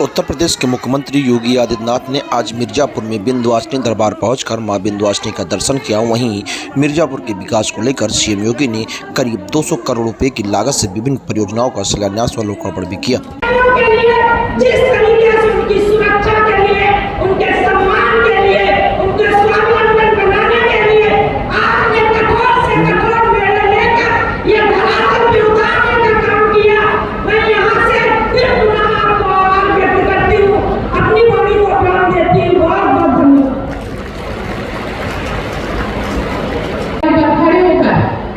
उत्तर प्रदेश के मुख्यमंत्री योगी आदित्यनाथ ने आज मिर्जापुर में विंध्यवासिनी दरबार पहुंचकर मां विंध्यवासिनी का दर्शन किया। वहीं मिर्जापुर के विकास को लेकर सीएम योगी ने करीब 200 करोड़ रुपए की लागत से विभिन्न परियोजनाओं का शिलान्यास व लोकार्पण भी किया।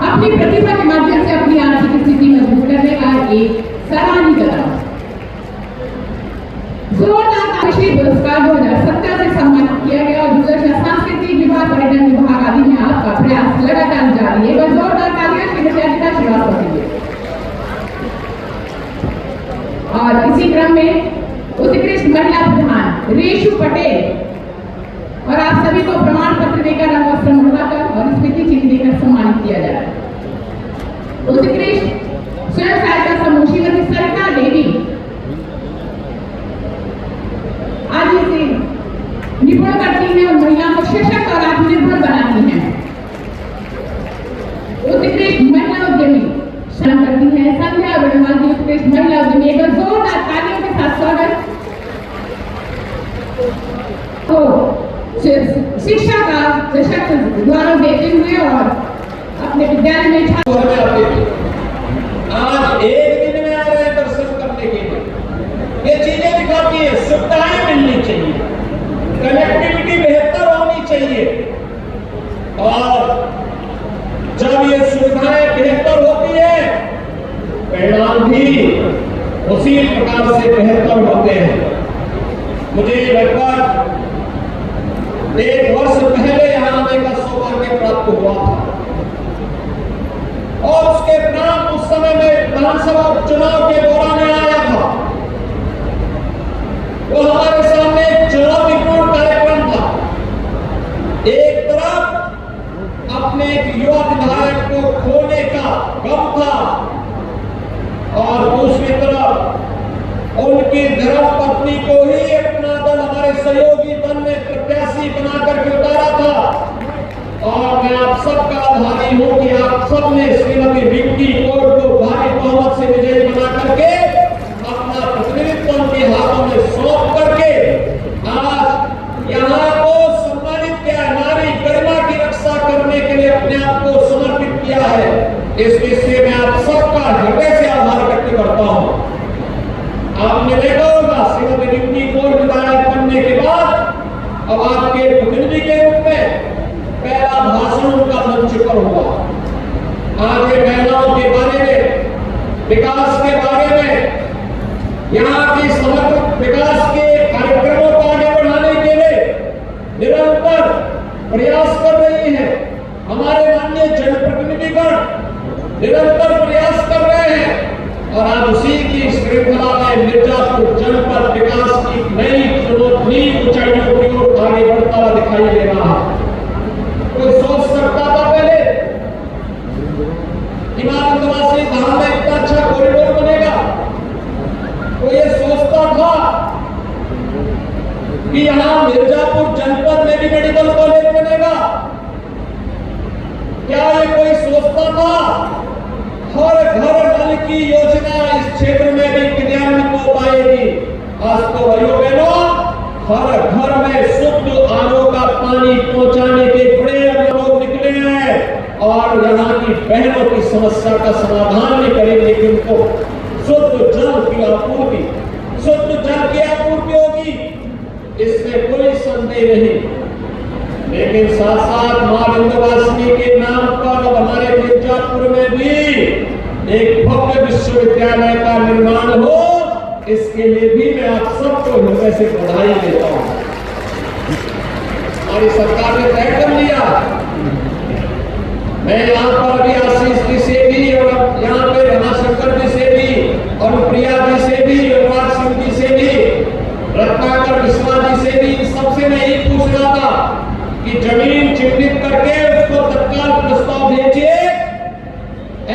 अपनी प्रतिभा के माध्यम से अपनी आर्थिक स्थिति मजबूत करने का एक सराहनीय कदम। जोरदार पुरस्कार 2017 से सम्मानित किया गया और दूरदर्शन सांस्कृतिक विभाग, पर्यटन विभाग आदि में आपका प्रयास लगातार जारी है। बस जोरदार तालियां श्रीमती अनिता श्रीवास्तव के लिए। और इसी क्रम में उत्कृष्ट महिला प्रधान रेशु पटेल और आप सभी को प्रमाण पत्र देकर रंग वस्त्र मंडवाकर और स्मृति चिन्ह देकर सम्मानित किया जा रहा है। उत्कृष्ट स्वयं सहायता समूह श्रीमती सरिता देवी आज इसे निपुण करती है और महिलाओं को सशक्त और आत्मनिर्भर बनाती है। उत्कृष्ट महिला उद्यमी श्रम करती है संध्या वर्णवाल की उत्कृष्ट महिला उद्यमी। एक बार जोरदार तालियों के साथ स्वागत। तो शिक्षा का सशक्त द्वार देते हुए और अपने विद्यालय में आज एक दिन में आ रहे हैं दर्शन करने के लिए। ये चीजें दिखाती है, सुविधाएं मिलनी चाहिए, कनेक्टिविटी बेहतर होनी चाहिए और जब ये सुविधाएं बेहतर होती है परिणाम भी उसी प्रकार से बेहतर होते हैं। मुझे लगभग 1 वर्ष पहले यहाँ आने का सौभाग्य प्राप्त हुआ था और उसके उपरांत उस समय में विधानसभा चुनाव के दौरान आया था। वो हमारे सामने एक चुनौतीपूर्ण कार्यक्रम था। एक तरफ अपने एक युवा विधायक को खोने का गम था और दूसरी तरफ उनकी धर्मपत्नी को ही अपना दल हमारे सहयोगी दल ने प्रत्याशी बनाकर के उतारा था। और मैं आप सबका आभारी हूं कि आप सबने श्रीमती रिंकी कौर को भारी बहुमत से विजयी बना करके अपना प्रतिनिधित्व उनके हाथों में सौंप करके आज यहाँ को सम्मानित किया, नारी गरिमा की रक्षा करने के लिए अपने आप को समर्पित किया है। इस विषय में आप सबका हृदय से आभार व्यक्त करता हूँ। आपने देखा होगा श्रीमती रिंकी कौर विधायक बनने के बाद अब आपके प्रतिनिधि के रूप में पहला भाषण उनका मंच पर हुआ। आज ये महिलाओं के बारे में, विकास के बारे में, यहाँ की समग्र विकास के कार्यक्रमों को आगे बढ़ाने के लिए निरंतर प्रयास कर रही है। हमारे माननीय जनप्रतिनिधिगण निरंतर प्रयास कर रहे हैं और आज उसी की श्रृंखला में मिर्जापुर जनपद विकास की नई नई ऊंचाइयों की ओर आगे बढ़ता हुआ दिखाई दे रहा है। कोई सोच सकता था पहले विंध्यवासिनी धाम में इतना अच्छा कॉरिडोर बनेगा? कोई ये सोचता था कि यहाँ मिर्जापुर जनपद में भी मेडिकल कॉलेज बनेगा? क्या ये कोई सोचता था हर घर नल की योजना इस क्षेत्र में भी क्रियान्वित हो पाएगी? आज तो भाइयों बहनों हर घर में शुद्ध आरओ का पानी पहुंचाने के बड़े अभियान निकले हैं और यहाँ की बहनों की समस्या का समाधान भी करेंगे कि उनको शुद्ध जल की आपूर्ति होगी, इसमें कोई संदेह नहीं। लेकिन साथ साथ मां विंध्यवासिनी के नाम पर अब हमारे मिर्जापुर में भी एक भव्य विश्वविद्यालय का निर्माण हो, इसके लिए भी मैं आप सबको हृदय से बधाई देता हूं। हमारी सरकार ने तय कर लिया। मैं यहाँ पर अभी आशीष जी से भी और यहाँ पे रमाशंकर जी से भी और प्रिया जी से भी, युवराज सिंह जी से भी, रत्नाकर मिश्रा जी से भी, इन सबसे मैं यही पूछ रहा था कि जमीन चिन्हित करके उसको तत्काल प्रस्ताव भेजिए।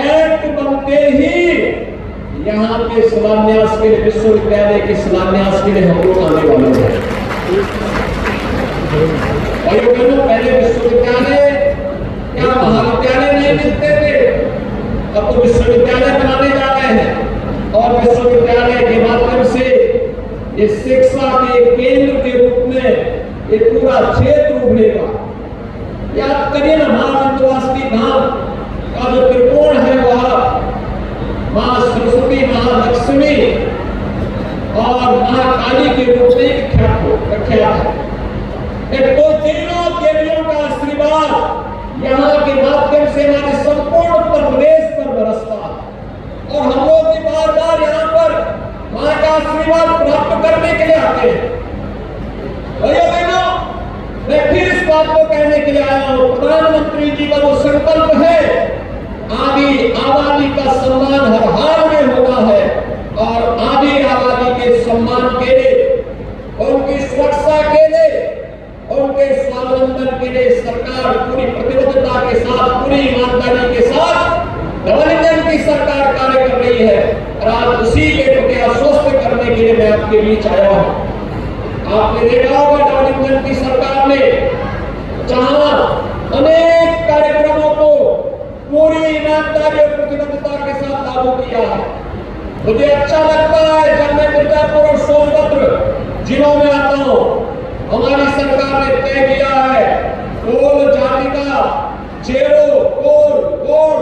एक्ट बनते ही यहाँ पे शिलान्यास के लिए, विश्वविद्यालय के शिलान्यास के लिए हम लोग आने वाले हैं। भाइयों बहनों, पहले विश्वविद्यालय क्या महाविद्यालय नहीं मिलते थे, अब तो विश्वविद्यालय बनाने जा रहे हैं और विश्वविद्यालय के माध्यम से इस शिक्षा के केंद्र के रूप में एक पूरा क्षेत्र उभरेगा। याद करिए ना, मां विंध्यवासिनी धाम का जो त्रिकोण है वह मां सरस्वती, महालक्ष्मी और महाकाली के रूप में प्रख्यात है। तो तीनों देवियों का आशीर्वाद यहाँ के माध्यम से हमारे संपूर्ण उत्तर प्रदेश पर बरसता है और हम लोग भी बार बार यहाँ पर मां का आशीर्वाद प्राप्त करने के लिए आते हैं। भैया बहनों, मैं फिर इस बात को कहने के लिए आया हूँ, प्रधानमंत्री जी का वो संकल्प है, आदि आबादी का सम्मान हर हाल में होना है और आदि आबादी के सम्मान के लिए, उनकी सुरक्षा के लिए, उनके स्वावलंबन के लिए सरकार पूरी प्रतिबद्धता के साथ, पूरी ईमानदारी के साथ डबल इंजन की सरकार कार्य कर रही है और आज उसी के प्रति आश्वस्त करने के लिए मैं आपके बीच आया हूं। आपने देखा होगा डबल इंजन की सरकार ने जहां अनेक कार्यक्रमों को पूरी ईमानदारी और प्रतिबद्धता के साथ लागू किया है। मुझे अच्छा लगता है जब मैं मिर्जापुर और सोनभद्र जिलों में आता हूं, हमारी सरकार ने तय किया है कोल जाति का चेरो, कोल, कोल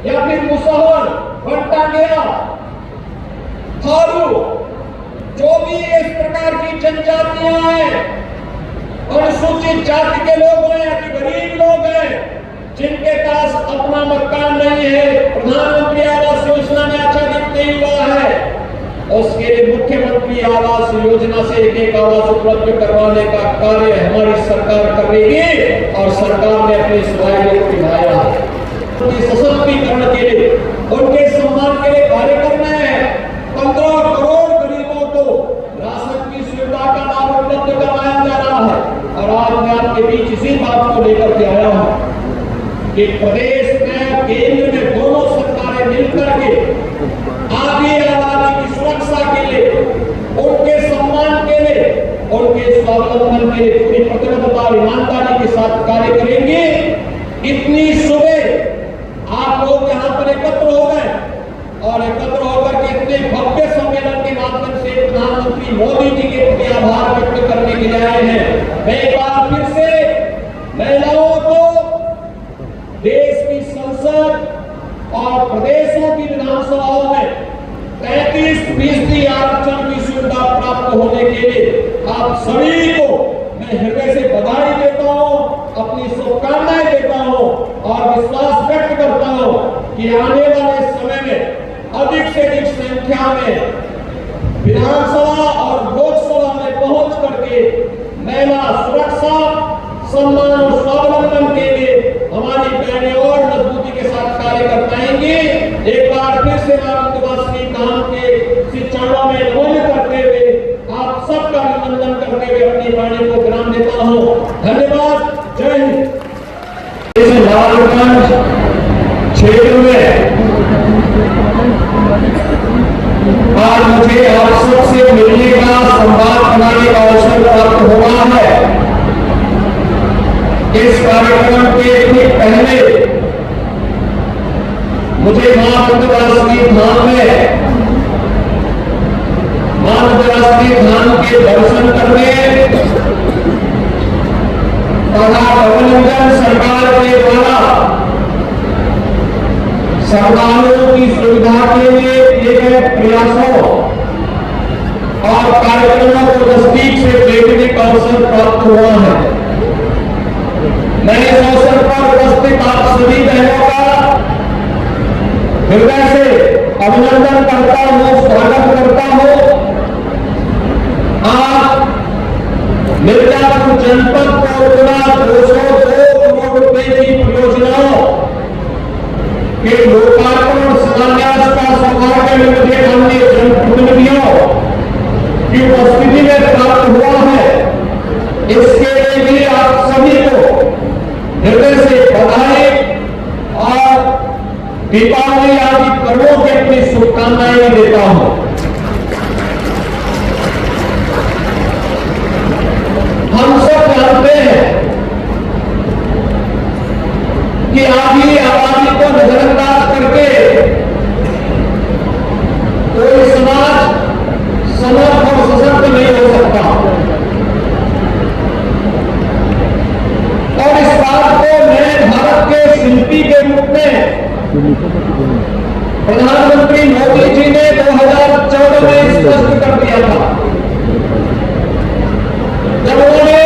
या फिर मुसहर, बंटा गया, थारू, जो भी इस प्रकार की जनजातियां हैं, अनुसूचित जाति के लोग हैं या गरीब लोग हैं जिनके पास अपना मकान नहीं है, प्रधानमंत्री आवास योजना में आच्छादित नहीं हुआ है, उसके लिए मुख्यमंत्री आवास योजना से एक आवास उपलब्ध करवाने का कार्य हमारी सरकार करेगी और सरकार ने अपने इस वायदे को निभाया है। उनके सशक्तिकरण के लिए, उनके सम्मान के लिए कार्य करना है। 15 करोड़ गरीबों को राशन की सुविधा का लाभ उपलब्ध करवाया जा रहा है और आज मैं आपके बीच इसी बात को लेकर के आया हूँ कि प्रदेश में, केंद्र में दोनों सरकारें मिलकर के आदि आबादी की सुरक्षा के लिए, उनके सम्मान के लिए, उनके स्वावलंबन के लिए पूरी प्रतिबद्धता और ईमानदारी के साथ कार्य करेंगे। इतनी सुबह आप लोग यहाँ पर एकत्र हो गए और एकत्र होकर के इतने भव्य सम्मेलन के माध्यम से प्रधानमंत्री मोदी जी के प्रति आभार व्यक्त करने के लिए आए हैं। मैं एक बार फिर से महिलाओं को देश की संसद और प्रदेशों की विधानसभाओं में 33% आरक्षण की सुविधा प्राप्त होने के लिए आप सभी को मैं हृदय से बधाई देता हूं, अपनी शुभकामनाएं देता हूं और विश्वास व्यक्त करता हूं कि आने वाले समय में अधिक से अधिक संख्या में विधानसभा और लोकसभा में पहुंच करके महिला सुरक्षा, सम्मान और स्वावलंबन के लिए हमारी बहनें और मजबूती के साथ कार्य कर पाएंगी। एक बार फिर से मां विंध्यवासिनी धाम के चरणों में नमन करते हुए आप सबका अभिनंदन करते हुए अपनी वाणी को विराम देता हूँ। धन्यवाद। जय हिंद। इस लालगंज क्षेत्र में आज मुझे आप सबसे मिलने का, संवाद बनाने का अवसर प्राप्त हुआ है। इस कार्यक्रम के ठीक पहले मुझे मां विंध्यवासिनी धाम में, मां विंध्यवासिनी धाम के दर्शन करने तथा डबल इंजन सरकार के द्वारा सरकारों की सुविधा के लिए किए गए प्रयासों और कार्यक्रमों को नजदीक से देखने का अवसर प्राप्त हुआ है। मैं इस अवसर पर उपस्थित आप सभी बहनों का हृदय से अभिनंदन करता हूँ, स्वागत करता हूँ। आज मिर्जापुर जनपद को 202 करोड़ रुपए की परियोजनाओं के लोकार्पण और शिलान्यास का सौभाग्य मुझे अन्य जनप्रतिनिधियों की उपस्थिति में प्राप्त हुआ है। इसके लिए आप सभी को हृदय से बधाई और दीपावली आदि पर्वों की अपनी शुभकामनाएं देता हूं। हम सब जानते हैं कि आधी आबादी को नजरअंदाज करके कोई समाज समर्थ और सशक्त नहीं हो सकता। और इस बात को नए भारत के शिल्पी के रूप में प्रधानमंत्री मोदी जी ने 2014 में स्पष्ट कर दिया था, जब उन्होंने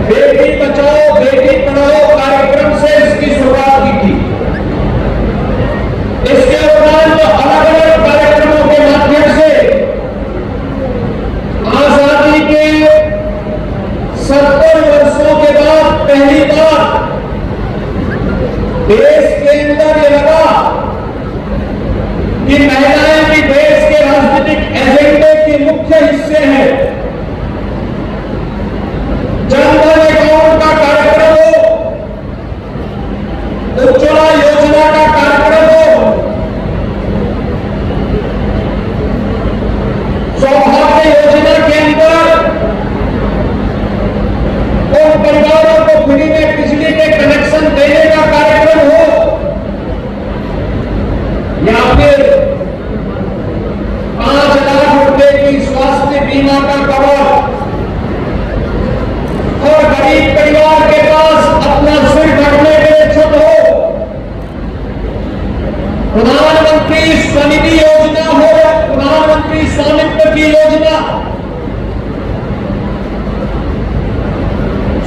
बेटी बचाओ बेटी पढ़ाओ कार्यक्रम से इसकी शुरुआत की थी। इसके उपरांत अलग अलग कार्यक्रमों के माध्यम से आजादी के 70 वर्षों के बाद पहली बार देश के अंदर ये लगा कि महिलाएं भी देश के राजनीतिक एजेंडे के मुख्य हिस्से हैं। जनधन अकाउंट का कार्यक्रम हो, उज्ज्वला योजना का कार्यक्रम हो, सौभाग्य योजना के अंदर उन परिवारों को फ्री में बिजली के कनेक्शन देने का कार्यक्रम हो, या फिर 5 लाख रुपए की स्वास्थ्य बीमा का कवर और गरीब परिवार के पास अपना सिर ढकने के लिए छत हो, प्रधानमंत्री स्वनिधि योजना हो, प्रधानमंत्री स्वामित्व की योजना,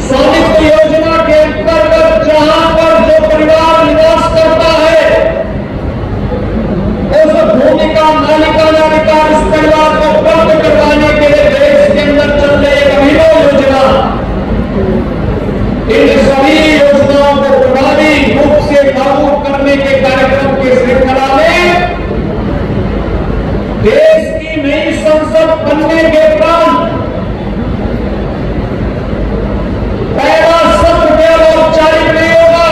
स्वामित्व योजना के अंतर्गत जहां पर जो परिवार निवास करता है उस भूमि का मालिकाना अधिकार उस परिवार को उपलब्ध करवाने के लिए देश के अंदर चल रही एक अभिनव योजना। इन सभी योजनाओं को प्रभावी रूप से लागू करने के कार्यक्रम की श्रृंखला में देश की नई संसद बनने के उपरांत पहला सत्र केवल औपचारिक नहीं होगा,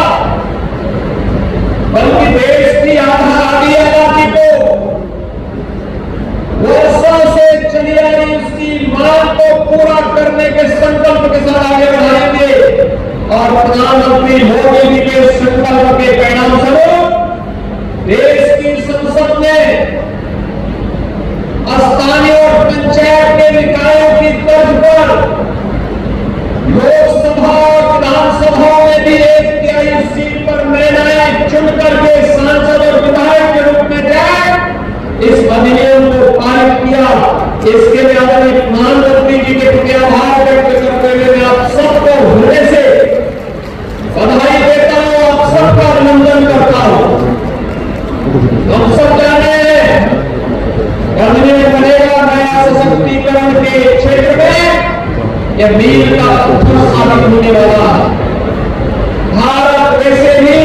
बल्कि देश की आधी आबादी को वर्षों से चली आ रही उसकी मांग को पूरा करने के संकल्प के साथ आगे बढ़ाएंगे। और प्रधानमंत्री मोदी जी के संकल्प के परिणाम स्वरूप देश की संसद में स्थानीय और पंचायत के निकायों की तर्ज पर लोकसभा और विधानसभाओं में भी 1/3 सीट पर महिलाएं चुनकर के सांसद और विधायक के रूप में जाए, इस अधिनियम को पारित किया। इसके लिए आदरणीय प्रधानमंत्री जी के प्रति आभार व्यक्त करते हुए मैं आप सबको हृदय से बधाई देता हूं, आप सबका अभिनंदन करता हूं। हम सब जाने अधिनियम बनेगा नया सशक्तिकरण के क्षेत्र में यह मील का पत्थर साबित होने वाला है। भारत वैसे ही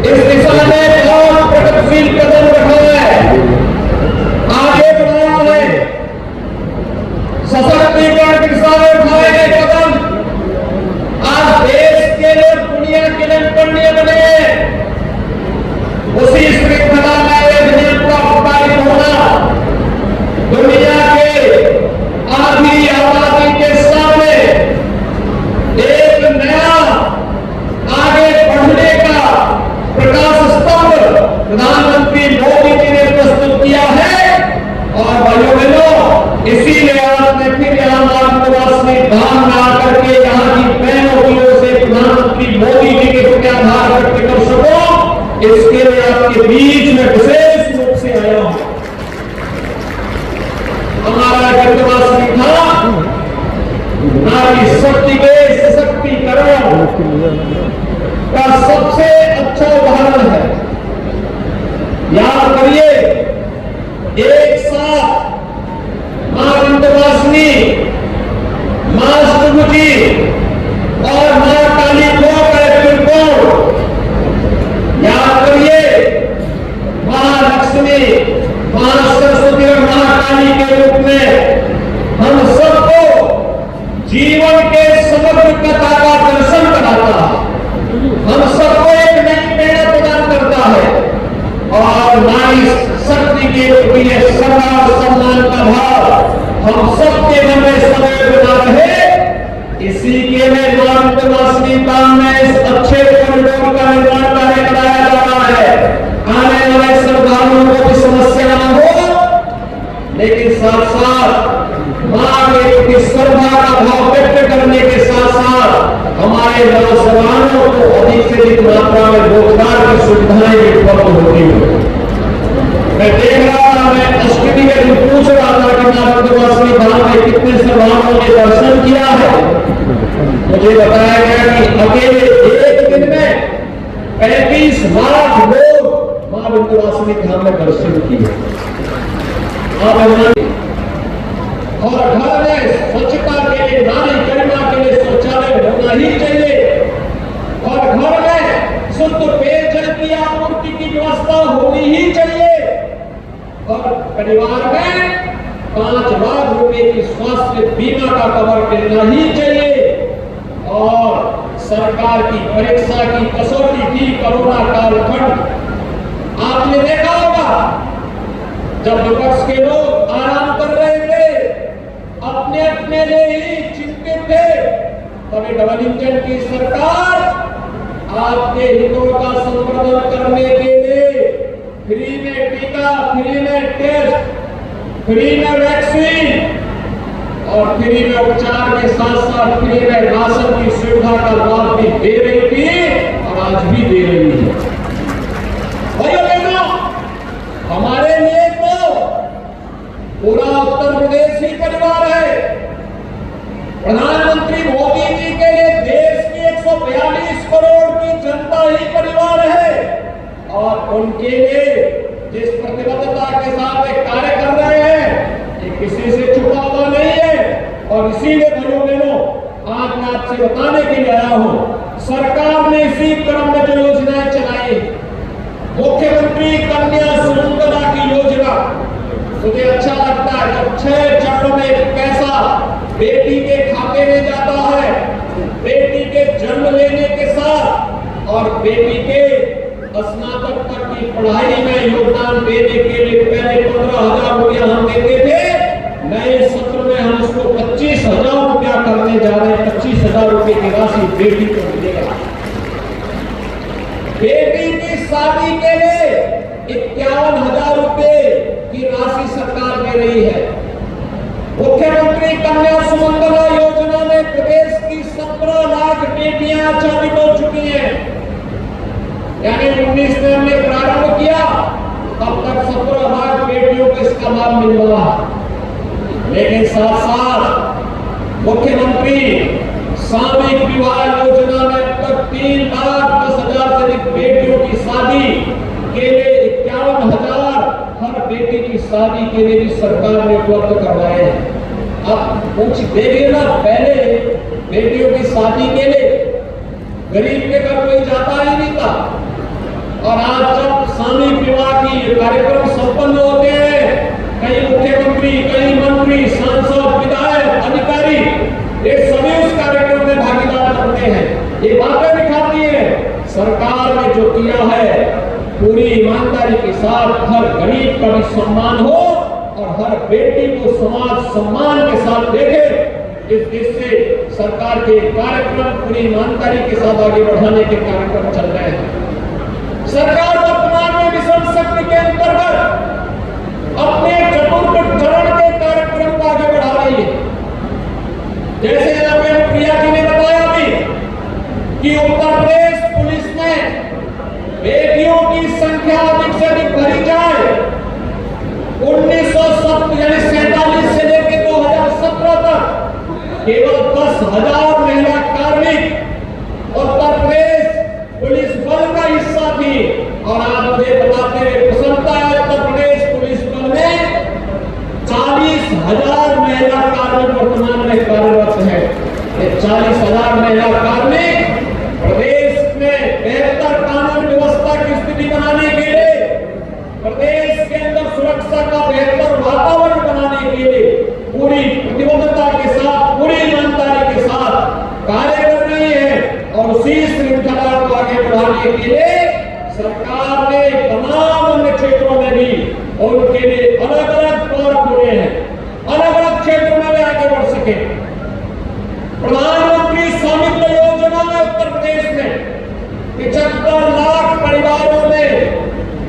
इस दिशा में बहुत प्रगतिशील कदम रखा है, आगे बढ़ाया है। सशक्तिकरण की दिशा में उठाए गए कदम आज देश के लिए दुनिया के लिए पुण्य बने। उसी श्रृंखला में अधिनियम का पारित होना दुनिया के आधी आबादी के सामने एक नया आगे बढ़ने का प्रकाश स्तंभ प्रधानमंत्री मोदी जी ने प्रस्तुत किया है। और भाइयों बहनों, इसीलिए आज मैं फिर यहाँ मार्गवासी धाम में आकर के यहाँ की बहनों की ओर से प्रधानमंत्री मोदी जी के प्रति आभार व्यक्त कर सकूं, इसके लिए आपके बीच में विशेष रूप से आया हूं। हमारा गतवासी था नारी शक्ति के सशक्तिकरण का सबसे अच्छा उदाहरण है। याद करिए, एक साथ मां विंध्यवासिनी, मां अष्टभुजी और मां काली को त्रिकोण, याद करिए महालक्ष्मी, मां सरस्वती और महाकाली के रूप में हम सबको जीवन के समग्र कथा का दर्शन कराता है। हम सबको एक नई नारी शक्ति के प्रति श्रद्धा और सम्मान का भाव हम सबके मन में सदैव बना रहे, इसी के लिए मां विंध्यवासिनी धाम में इस अच्छे कॉरिडोर का निर्माण कार्य कराया जा रहा है। आने वाले श्रद्धालुओं को भी समस्या न हो, लेकिन साथ साथ मां के प्रति श्रद्धा का भाव व्यक्त करने के साथ साथ हमारे नौजवानों को अधिक से अधिक मात्रा में रोजगार की सुविधाएं भी उपलब्ध होती है। मैं देख रहा था, मैं अष्टमी के दिन पूछ रहा था कि मां विंध्यवासिनी धाम में कितने श्रद्धालुओं ने दर्शन किया है। मुझे बताया गया कि अकेले एक दिन में 35 लाख लोग मां विंध्यवासिनी धाम में दर्शन किए। और घर में स्वच्छता के लिए, नारी गरिमा के लिए शौचालय होना ही चाहिए, और घर में शुद्ध पेयजल की आपूर्ति की व्यवस्था होनी ही चाहिए, और परिवार में 5 लाख रुपए की स्वास्थ्य बीमा का कवर मिलना ही चाहिए। और सरकार की परीक्षा की कसौटी थी कोरोना कालखंड। आपने देखा होगा जब विपक्ष के लोग आराम कर रहे थे, अपने अपने लिए ही चिंतित थे, तभी डबल इंजन की सरकार आपके हितों का संवर्धन करने के लिए फ्री में टीका, फ्री में टेस्ट, फ्री में वैक्सीन और फ्री में उपचार के साथ साथ फ्री में राशन की सुविधा का लाभ भी दे रही थी और आज भी दे रही है। भाइयों बहनों, हमारे लिए तो पूरा उत्तर प्रदेश ही परिवार है। प्रधानमंत्री मोदी जी के लिए देश की 142 करोड़ की जनता ही परिवार है, और उनके लिए जिस प्रतिबद्धता के साथ वे कार्य कर रहे हैं, ये किसी से छुपा हुआ नहीं है। और इसीलिए भाइयों बहनों, आज मैं आपसे बताने के लिए आया हूं, सरकार ने इसी क्रम में जो योजनाएं चलाई, मुख्यमंत्री कन्या सुमंगला की योजना, मुझे अच्छा लगता है जब 6 चरणों में पैसा बेटी के खाते में जाता है, बेटी के जन्म लेने के साथ और बेटी के स्नातक तक की पढ़ाई में योगदान देने के लिए पहले 15,000 रुपया हम देते थे, नए सत्र में हम उसको 25,000 रुपया करने जा रहे हैं। 25,000 रुपए की राशि बेटी को मिलेगा। बेटी की शादी के लिए 51,000 रुपए की राशि सरकार दे रही है। मुख्यमंत्री कन्या सुमंगला योजना में प्रदेश की 17 लाख बेटियां चयनित हो चुकी हैं। यानी 19 में हमने प्रारंभ किया, तब तक 17 लाख बेटियों को इसका लाभ मिल रहा है। लेकिन साथ साथ मुख्यमंत्री सामूहिक विवाह योजना में अब तक 3,10,000 से अधिक बेटियों की शादी के लिए 51,000 हर बेटी की शादी के लिए भी सरकार ने उपलब्ध करवाए हैं। अब कुछ देखिए ना, पहले बेटियों की शादी के लिए गरीब के घर कोई जाता ही नहीं था, और आज जब सामूहिक विवाह की कार्यक्रम संपन्न होते हैं, कई मुख्यमंत्री, कई मंत्री, सांसद, विधायक, अधिकारी, ये सभी उस कार्यक्रम में भागीदार बनते हैं। ये बातें दिखाती है सरकार ने जो किया है, पूरी ईमानदारी के साथ हर गरीब का भी सम्मान हो और हर बेटी को समाज सम्मान के साथ देखे, इस दृष्टि से सरकार के कार्यक्रम पूरी ईमानदारी के साथ आगे बढ़ाने के कार्यक्रम चल रहे हैं। सरकार वर्तमान में मिशन शक्ति के अंतर्गत अपने चतुर्थ चरण के कार्यक्रम को आगे बढ़ा रही है। जैसे प्रिया जी ने बताया भी कि उत्तर प्रदेश पुलिस में बेटियों की संख्या अधिक से अधिक भरी जाए। 1947 से लेकर 2017 तक केवल 10,000 महिला कार्मिक उत्तर प्रदेश पुलिस बल का हिस्सा थी, और आज मुझे बताते हुए प्रसन्नता है, उत्तर प्रदेश पुलिस बल में 40,000 महिला कार्मिक वर्तमान में कार्यरत है। ये 40,000 महिला कार्मिक प्रदेश में बेहतर कानून व्यवस्था की स्थिति बनाने के लिए, प्रदेश के अंदर सुरक्षा का बेहतर वातावरण बनाने के लिए पूरी प्रतिबद्धता के साथ, पूरी ईमानदारी के साथ कार्य कर रही है। और उसी श्रृंखला को आगे बढ़ाने के लिए सरकार ने तमाम अन्य क्षेत्रों में भी सकते हैं, अलग अलग क्षेत्रों में वे आगे बढ़ सके। प्रधानमंत्री स्वामित्व योजना में उत्तर प्रदेश में 75 लाख परिवारों में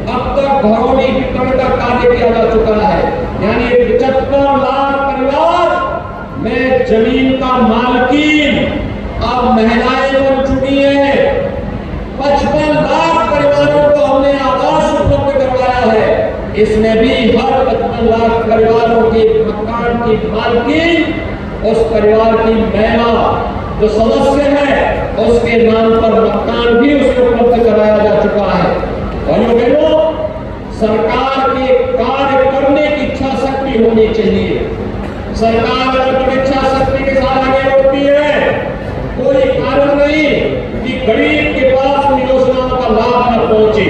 अब तक घरौनी वितरण का कार्य किया जा चुका है। यानी 75 लाख परिवार में जमीन का मालकीन अब महिलाएं बन चुकी हैं। 55 लाख परिवारों को हमने आवास उपलब्ध करवाया है। इसमें भी हर 55 लाख परिवारों के मकान की मालकीन उस परिवार की महिला जो सदस्य है उसके नाम पर मकान भी उसे उपलब्ध कराया जा चुका है। भाइयों बहनों, सरकार के कार्य करने की इच्छा शक्ति होनी चाहिए। सरकार अगर इच्छा शक्ति के साथ आगे बढ़ती है, कोई कारण नहीं कि गरीब के पास उन योजनाओं का लाभ न पहुंचे।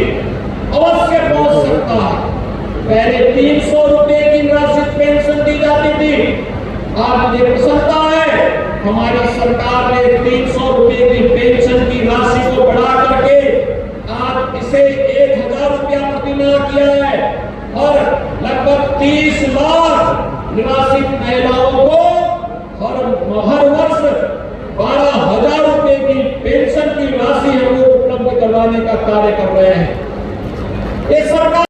अवश्य पहुंच सकता है। पहले 300 रुपए की राशि पेंशन दी जाती थी। आज मुझे प्रसन्नता है हमारी सरकार ने 300 रुपए की पेंशन की राशि को बढ़ा करके आज इसे 1000 रुपया प्रतिमाह किया है और लगभग 30 लाख निराश्रित महिलाओं को हर वर्ष 12,000 रुपए की पेंशन की राशि हम लोग उपलब्ध करवाने का कार्य कर रहे हैं। ये सरकार